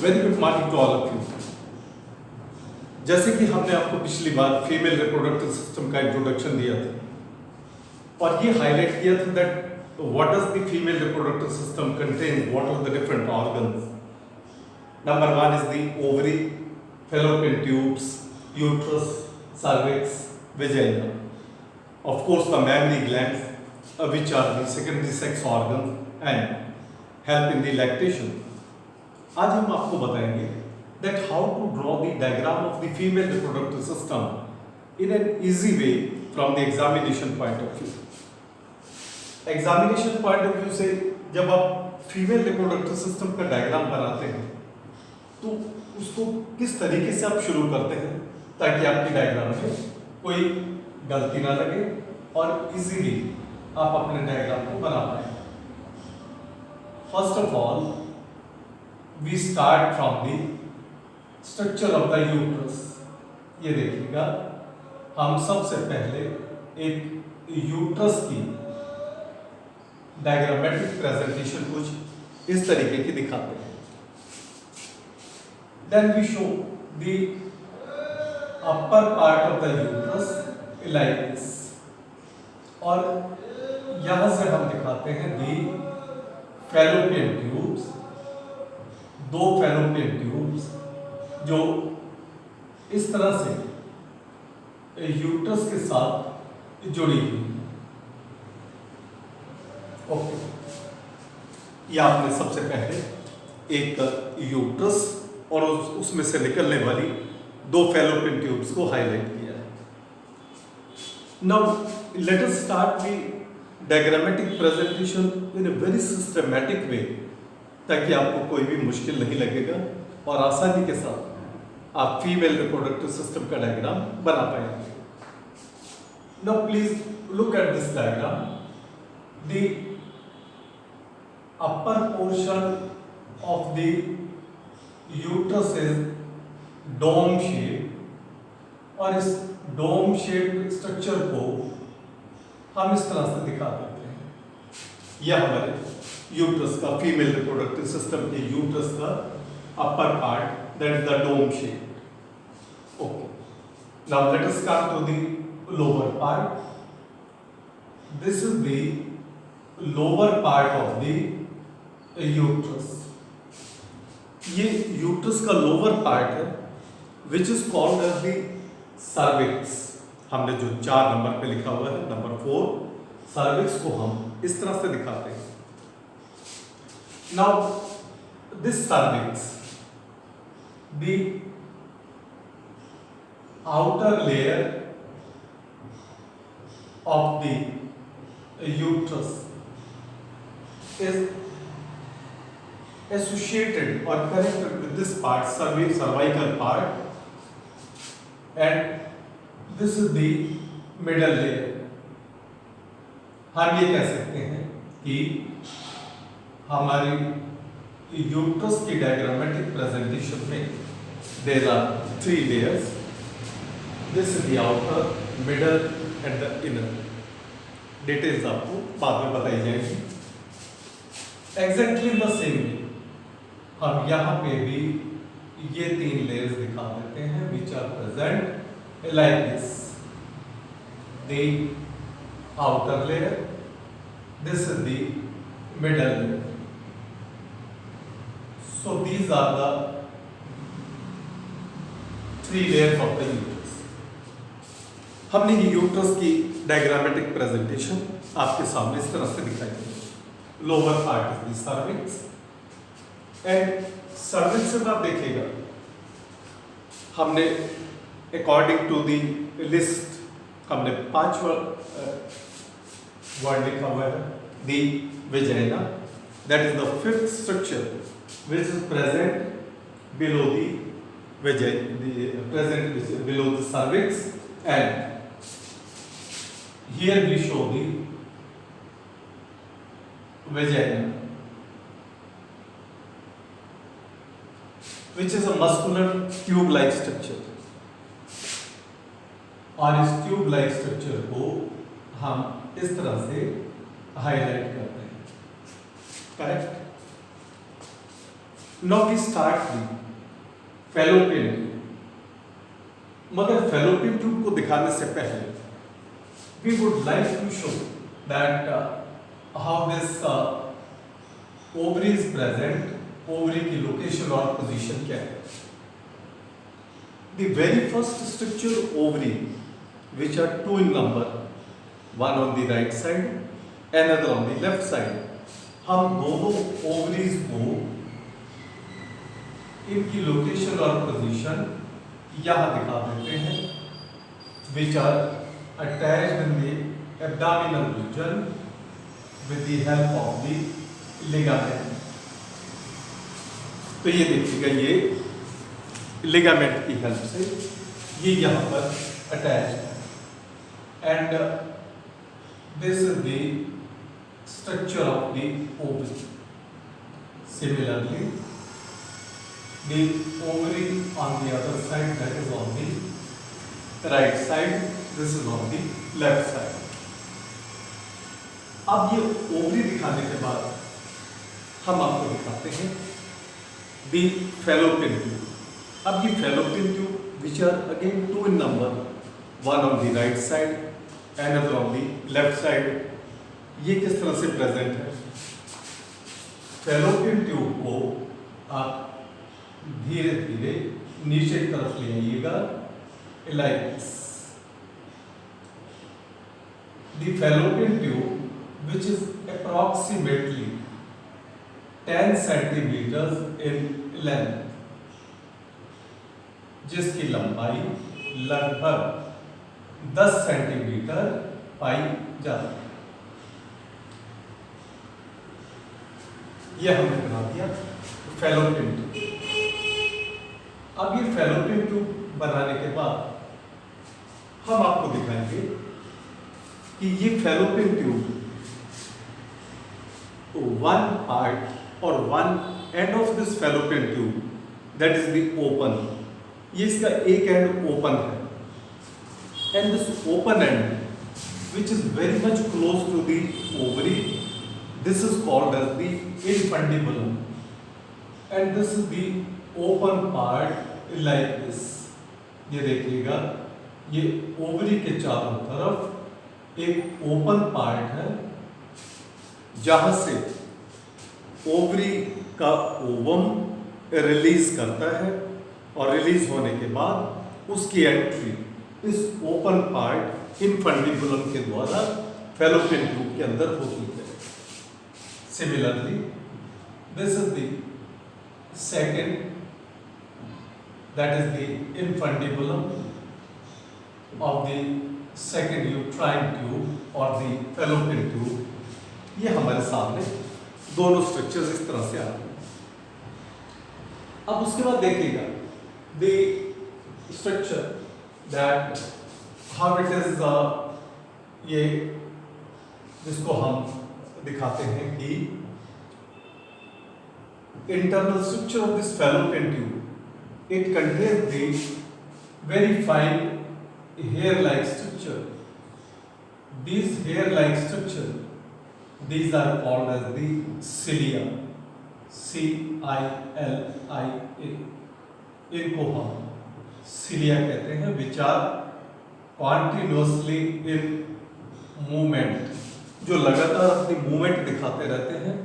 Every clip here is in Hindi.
Very good morning to all of you. जैसे कि हमने आपको पिछली बार फीमेल रिप्रोडक्टिव सिस्टम का इंट्रोडक्शन दिया था और ये हाईलाइट किया था that what does the female reproductive system contain, what are the different organs. Number one is the ovary, fallopian tubes, uterus, cervix, vagina. Of course, the mammary glands, which are the secondary sex organs and help in the lactation. आज हम आपको बताएंगे that how to draw the diagram of the female reproductive system in an easy way from the examination point of view. Examination point of view से जब आप फीमेल रिप्रोडक्टिव सिस्टम का डायग्राम बनाते हैं तो उसको किस तरीके से आप शुरू करते हैं ताकि आपकी डायग्राम में कोई गलती ना लगे और इजीली आप अपने डायग्राम को बना पाए। First of all we start from the structure of the uterus. ये देखिएगा, हम सबसे पहले एक यूट्रस की डायग्रामेटिक प्रेजेंटेशन कुछ इस तरीके की दिखाते हैं। Then we show the upper part of the uterus like this, और यहाँ से हम दिखाते हैं the fallopian tubes, दो fallopian tubes जो इस तरह से यूट्रस के साथ जुड़ी हुई। ओके, ये आपने सबसे पहले एक यूट्रस और उसमें से निकलने वाली दो फैलोपियन ट्यूब्स को हाईलाइट किया है। Now let us start the diagrammatic presentation in a very systematic way ताकि आपको कोई भी मुश्किल नहीं लगेगा और आसानी के साथ आप फीमेल रिप्रोडक्टिव सिस्टम का डायग्राम बना पाएंगे। Now please look at this diagram. The upper portion of the uterus is dome shape और इस डोम शेप स्ट्रक्चर को हम इस तरह से दिखा देते हैं। यह हमारे यूट्रस का, फीमेल रिप्रोडक्टिव सिस्टम के यूट्रस का upper part, that is the dome shape. Okay, now let us come to the lower part. This is the lower part of the uterus. ये यूट्रस का लोअर पार्ट है which is called as the cervix. हमने जो 4 नंबर पे लिखा हुआ है, नंबर 4, सर्विक्स को हम इस तरह से दिखाते हैं। Now this cervix, the outer layer of the uterus is associated or connected with this part, cervical part, and this is the middle layer. हम ये कह सकते हैं कि हमारी यूट्रस की डायग्रामेटिक प्रेजेंटेशन में there are 3 layers. This is the outer, middle and the inner. Details आपको बाद में बताई जाएगी। Exactly the same way हम यहाँ पे भी ये 3 लेयर्स दिखा देते हैं which are present like this. The outer layer, this is the middle layer. So these are the 3 layers of the uterus. हमने ये यूट्रस की डायग्रामेटिक प्रेजेंटेशन आपके सामने इस तरह से दिखाई है। Lower part is the cervix and cervix में आप देखिएगा, हमने अकॉर्डिंग टू द लिस्ट हमने 5 वर्ड लिखा हुआ है। The vagina, that is the 5th structure which is present below the vagina, present below the cervix, and here we show the vagina, which is a muscular tube-like structure. और इस ट्यूब-like structure को हम इस तरह से हाईलाइट करते हैं, correct. Now we start the fallopian tube. मगर फैलोपियन ट्यूब को दिखाने से पहले we would like to show that how this ovary is present. Ovary की लोकेशन और पोजीशन क्या है। The very first structure ovary which are two in number, one on the right side, another on the left side। हम दोनों ओवरीज को इनकी लोकेशन और पोजीशन यहाँ दिखा देते हैं, which are attached in the abdominal region with the help of the ligament। तो ये देखिएगा, ये लिगामेंट की हेल्प से ये यहाँ पर अटैच है। And this is the structure of the ovary। Similarly, the ovary on the other side, that is on the right side, this is on the left side। अब ये ओवरी दिखाने के बाद हम आपको दिखाते हैं the fallopian tube। अब ये fallopian tube which are again two in number, one on the right side, another on the left side, ये किस तरह से प्रेजेंट है। फैलोपियन ट्यूब को आप धीरे धीरे नीचे की तरफ ले आइएगा, like this। The fallopian tube which is approximately 10 centimeters in length, जिसकी लंबाई लगभग 10 सेंटीमीटर पाई जाती है। यह हमने बना दिया फैलोपियन ट्यूब। अब ये फैलोपियन ट्यूब बनाने के बाद हम आपको दिखाएंगे कि ये फैलोपियन ट्यूब वन पार्ट और one end of this fallopian tube, that is the open, ये इसका एक एंड ओपन है। And this open end, which is very much close to the ovary, this is called as the infundibulum, and this is the open part like this। ये देखिएगा, ये ओवरी के चारों तरफ एक ओपन पार्ट है, जहां से ओवरी का ओवम रिलीज करता है और रिलीज होने के बाद उसकी एंट्री इस ओपन पार्ट इनफंडिबुलम के द्वारा फैलोपियन ट्यूब के अंदर होती है। Similarly this is the second, that is the infundibulum of the second uterine tube और द फैलोपियन ट्यूब। ये हमारे सामने दोनों स्ट्रक्चर्स इस तरह से आ रहे हैं। अब उसके बाद देखिएगा the structure that how it is, ये जिसको हम दिखाते हैं कि internal structure of this fallopian tube, it contains the very fine hair-like structure। These hair-like structure, these are called as the cilia, CILIA। इनको हम सिलिया कहते हैं, which are continuously in movement, जो लगातार अपनी मूवमेंट दिखाते रहते हैं।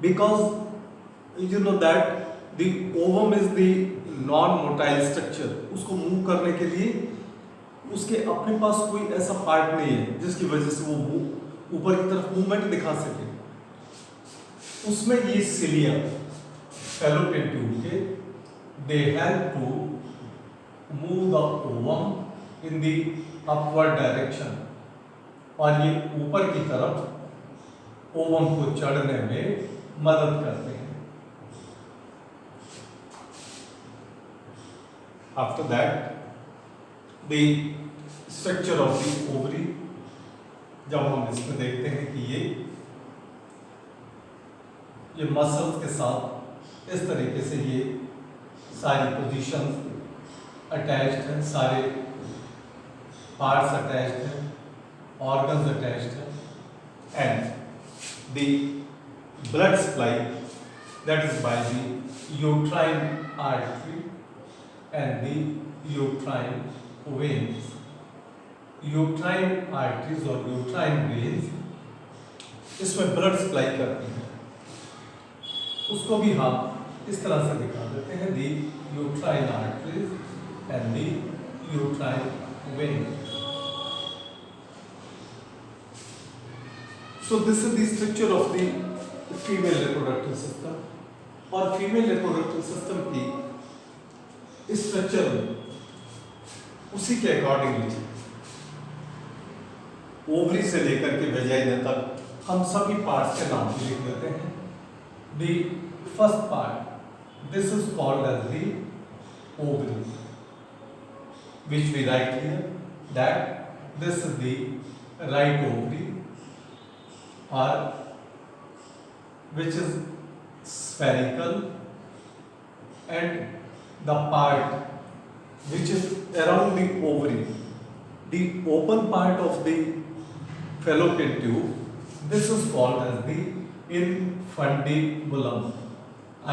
Because you know that the ovum is the non motile structure, उसको मूव करने के लिए उसके अपने पास कोई ऐसा पार्ट नहीं है जिसकी वजह से वो ऊपर की तरफ मूवमेंट दिखा सके। उसमें ये सिलिया फैलोपियन ट्यूब के they help to move the ovum in the upward direction, और ये ऊपर की तरफ ओवम को चढ़ने में मदद करते हैं। After that, the structure of the ovary, जब हम इसमें देखते हैं कि ये मसल्स के साथ इस तरीके से ये सारी पोजीशंस अटैच्ड हैं, सारे पार्ट्स अटैच्ड हैं, ऑर्गन्स अटैच्ड हैं, and the blood supply that is by the uterine artery and the uterine veins. Uterine arteries और यूट्राइन वेन्स इसमें ब्लड सप्लाई करती हैं, उसको भी हम इस तरह से दिखा देते हैं, the uterine arteries and the uterine veins. So this is the structure of the female reproductive system. और फीमेल reproductive system की स्ट्रक्चर में उसी के अकॉर्डिंगली ओवरी से लेकर के वेजाइना तक हम सभी पार्ट्स के नाम लिख देते हैं. The first part, this is called as the ovary, which we write here that this is the right ovary, or which is spherical, and the part which is around the ovary, the open part of the fallopian tube, this is called as the infundibulum.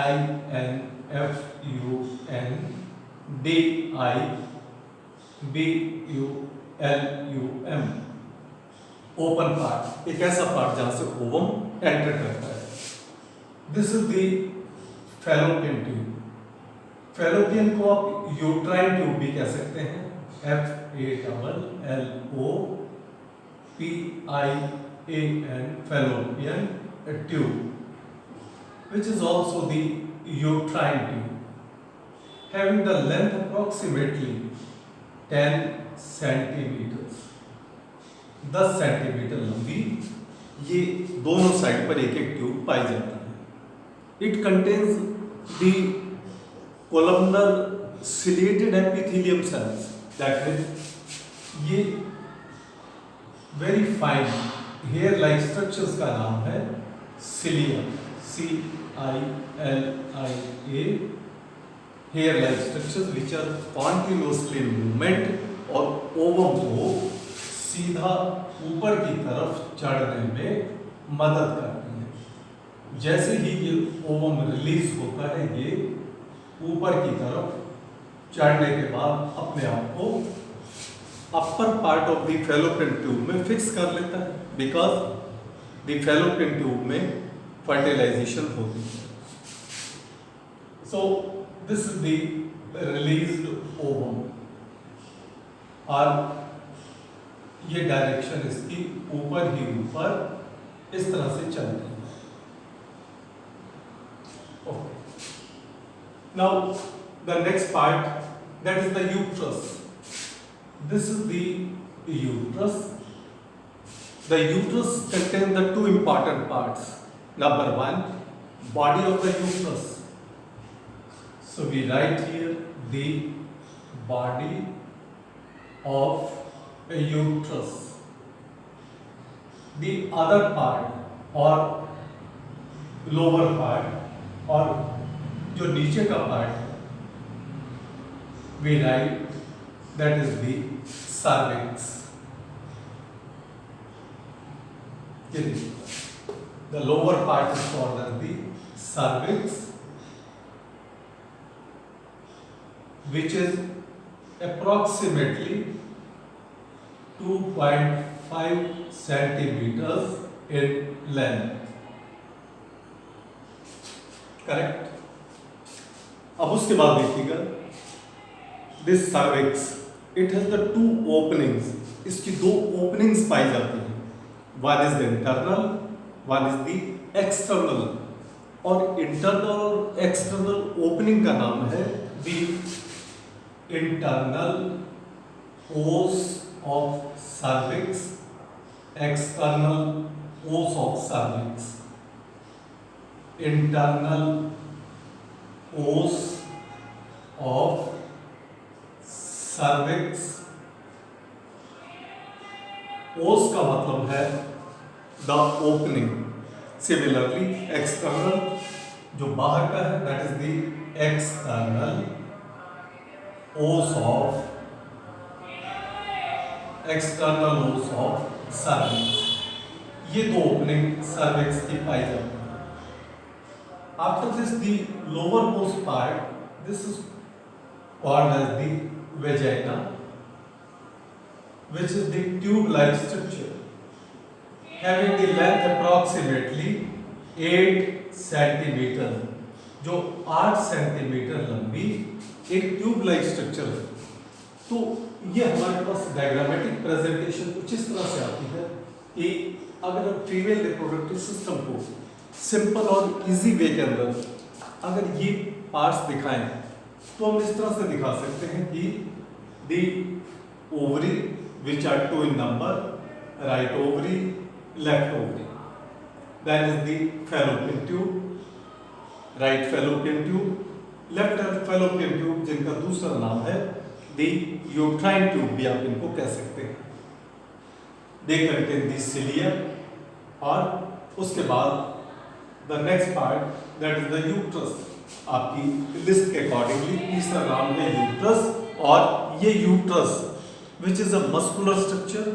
infundibulum. Open part, एक ऐसा पार्ट जहां से ओवम एंटर करता है. This is the fallopian tube. Fallopian को आप यूट्राइन ट्यूब भी कह सकते हैं, FALLOPIAN, fallopian tube, which is also the uterine tube, having the length approximately 10 centimeters. 10 centimetre लंबी ये दोनों साइड पर एक एक ट्यूब पाई जाती है. It contains the columnar ciliated epithelium cells, that means ये very fine hair like structures का नाम है cilia, CILIA, hair like structures which are continuously in movement और ओवम को सीधा ऊपर की तरफ चढ़ने में मदद करती है. जैसे ही ये ओवम रिलीज होता है, ये ऊपर की तरफ चढ़ने के बाद अपने आप को upper part of the fallopian tube में फिक्स कर लेता है, बिकॉज द फैलोपियन ट्यूब में फर्टिलाइजेशन होती है. So this is the released ovum, और ये डायरेक्शन इसकी ऊपर ही ऊपर इस तरह से चलती है. Okay, now the next part, that is the uterus. This is the uterus. The uterus contain the two important parts. Number one, body of the uterus. So we write here the body of a uterus. The other part or lower part और जो नीचे का part है, we write that is the cervix. The lower part is called as the cervix, which is approximately 2.5 centimeters in length. Correct? अब उसके बाद देखिएगा, this cervix, it has the two openings. इसकी दो openings पाई जाती हैं. One is the internal, one is the external. और internal और external opening का नाम है the internal os of cervix, external os of cervix. Internal os of cervix. os का मतलब है the opening. Similarly, external जो बाहर का है, that is the external os of cervix. ये दो ओपनिंग सर्विक्स की पाई जाती है. after this the lowermost part, this is called as the vagina, which is the tube-like structure having the length approximately 8 centimetre, जो 8 सेंटीमीटर लंबी एक ट्यूब-लाइक स्ट्रक्चर है। तो ये हमारे पास डायग्रामेटिक प्रेजेंटेशन कुछ इस तरह से आती है कि अगर हम फीमेल रिप्रोडक्टिव सिस्टम को सिंपल और इजी वे के अंदर अगर ये पार्ट्स दिखाएं तो हम इस तरह से दिखा सकते हैं कि the ovary which are 2 in number, right ovary, left ovary, then is the fallopian tube, right fallopian tube, left fallopian tube जिनका दूसरा नाम है the uterine tube भी आप इनको कह सकते हैं। They contain the cilia और उसके बाद the next part that is the uterus, आपकी लिस्ट के अकॉर्डिंगली तीसरा नाम है यूट्रस। और ये uterus which is a muscular structure,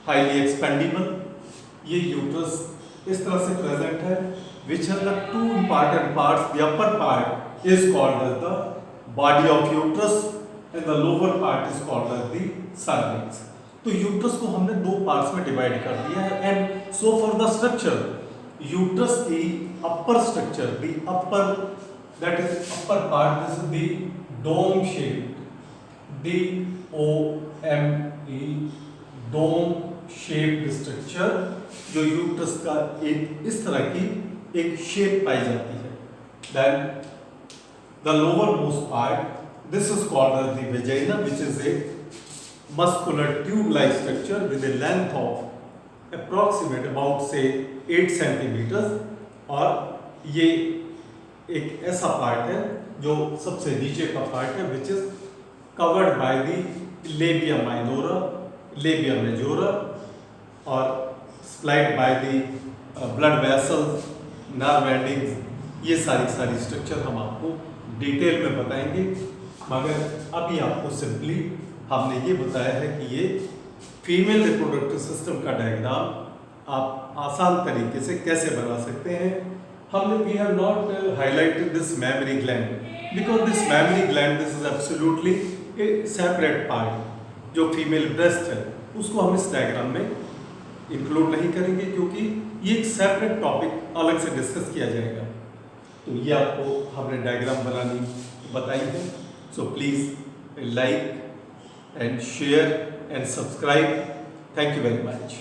highly expandable, ये यूट्रस इस तरह से प्रेजेंट है, which has the 2 important parts. The upper part is called as the body of uterus and the lower part is called as the cervix. तो यूट्रस को हमने 2 पार्ट्स में डिवाइड कर दिया है। And so for the structure, uterus की अपर structure, the upper, that is upper part, this is the dome shaped, DOME, dome shaped structure, जो यूट्रस का एक इस तरह की एक शेप पाई जाती है। Then the lowermost part, this is called as the vagina, which is a muscular tube-like structure with a length of approximate about say 8 centimeters, और ये एक ऐसा पार्ट है जो सबसे नीचे का पार्ट है, which is covered by the labia minora, labia majora, और supplied by the blood vessels, nerve endings। ये सारी स्ट्रक्चर हम आपको डिटेल में बताएंगे, मगर अभी आपको सिंपली हमने ये बताया है कि ये फीमेल रिप्रोडक्टिव सिस्टम का डायग्राम आप आसान तरीके से कैसे बना सकते हैं। हमने we have not highlighted this mammary gland because this mammary gland, this is absolutely a separate part. जो फीमेल ब्रेस्ट है उसको हम इस डायग्राम में इंक्लूड नहीं करेंगे क्योंकि ये एक सेपरेट टॉपिक अलग से डिस्कस किया जाएगा। तो ये आपको हमने डायग्राम बनानी बताई है। So please like and share and subscribe. Thank you very much.